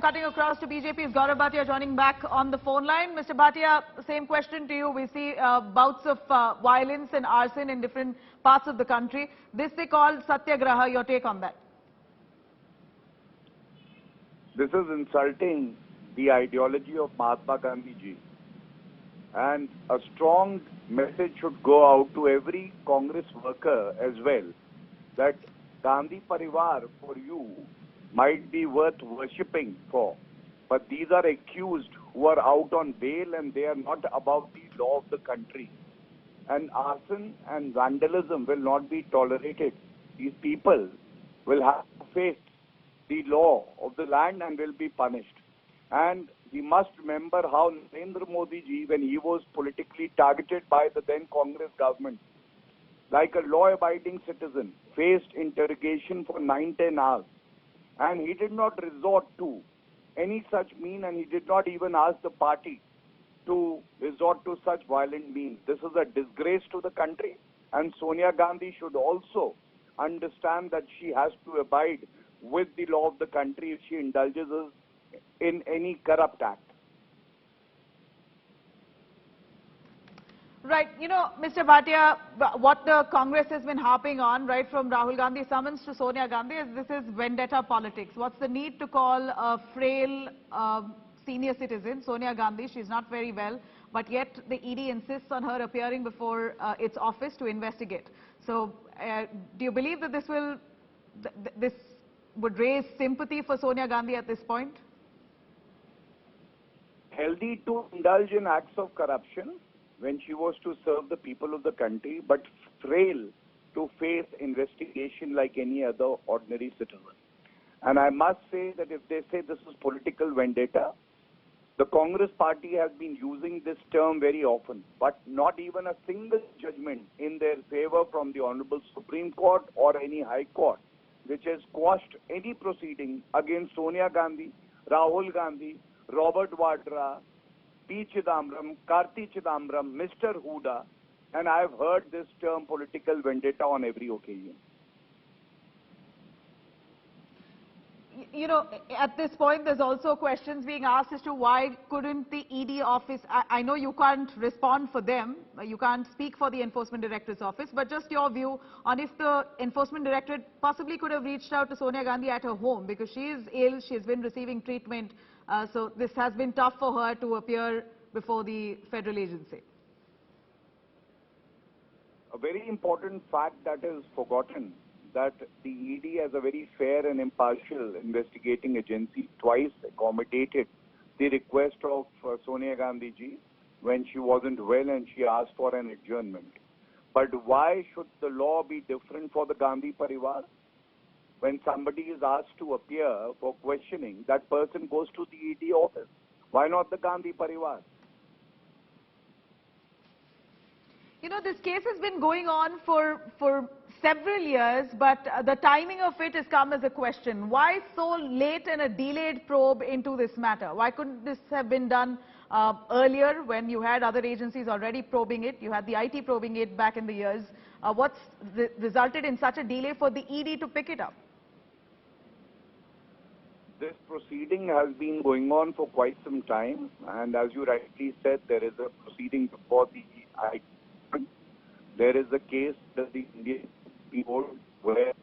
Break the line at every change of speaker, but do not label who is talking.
cutting across to BJP's Gaurav Bhatia joining back on the phone line. Mr. Bhatia, same question to you. We see bouts of violence and arson in different parts of the country. This they call satyagraha. Your take on that?
This is insulting the ideology of Mahatma Gandhi ji. And a strong message should go out to every Congress worker as well that Gandhi Parivar for you might be worth worshipping for. But these are accused who are out on bail and they are not above the law of the country. And arson and vandalism will not be tolerated. These people will have to face the law of the land and will be punished. And we must remember how Narendra Modi ji, when he was politically targeted by the then Congress government, like a law-abiding citizen, faced interrogation for 9-10 hours. And he did not resort to any such mean, and he did not even ask the party to resort to such violent means. This is a disgrace to the country, and Sonia Gandhi should also understand that she has to abide with the law of the country if she indulges in any corrupt act.
Right. You know, Mr. Bhatia, what the Congress has been harping on, right, from Rahul Gandhi's summons to Sonia Gandhi, is this is vendetta politics. What's the need to call a frail senior citizen, Sonia Gandhi? She's not very well, but yet the ED insists on her appearing before its office to investigate. So, do you believe that this would raise sympathy for Sonia Gandhi at this point?
Healthy to indulge in acts of corruption when she was to serve the people of the country, but frail to face investigation like any other ordinary citizen. And I must say that if they say this is political vendetta, the Congress party has been using this term very often, but not even a single judgment in their favor from the Honorable Supreme Court or any High Court, which has quashed any proceeding against Sonia Gandhi, Rahul Gandhi, Robert Vadra, P. Chidambaram, Karti Chidambaram, Mr. Huda, and I have heard this term political vendetta on every occasion.
You know, at this point, there's also questions being asked as to why couldn't the ED office, I know you can't respond for them, you can't speak for the Enforcement Directorate's office, but just your view on if the Enforcement Directorate possibly could have reached out to Sonia Gandhi at her home, because she is ill, she's been receiving treatment, so this has been tough for her to appear before the federal agency.
A very important fact that is forgotten, that the ED as a very fair and impartial investigating agency twice accommodated the request of Sonia Gandhi ji when she wasn't well and she asked for an adjournment. But why should the law be different for the Gandhi Parivar? When somebody is asked to appear for questioning, that person goes to the ED office. Why not the Gandhi Parivar?
You know, this case has been going on for several years, but the timing of it has come as a question. Why so late and a delayed probe into this matter? Why couldn't this have been done earlier when you had other agencies already probing it? You had the IT probing it back in the years. What's resulted in such a delay for the ED to pick it up?
This proceeding has been going on for quite some time, and as you rightly said, there is a proceeding before the IT. There is a case that the Indian Supreme Court where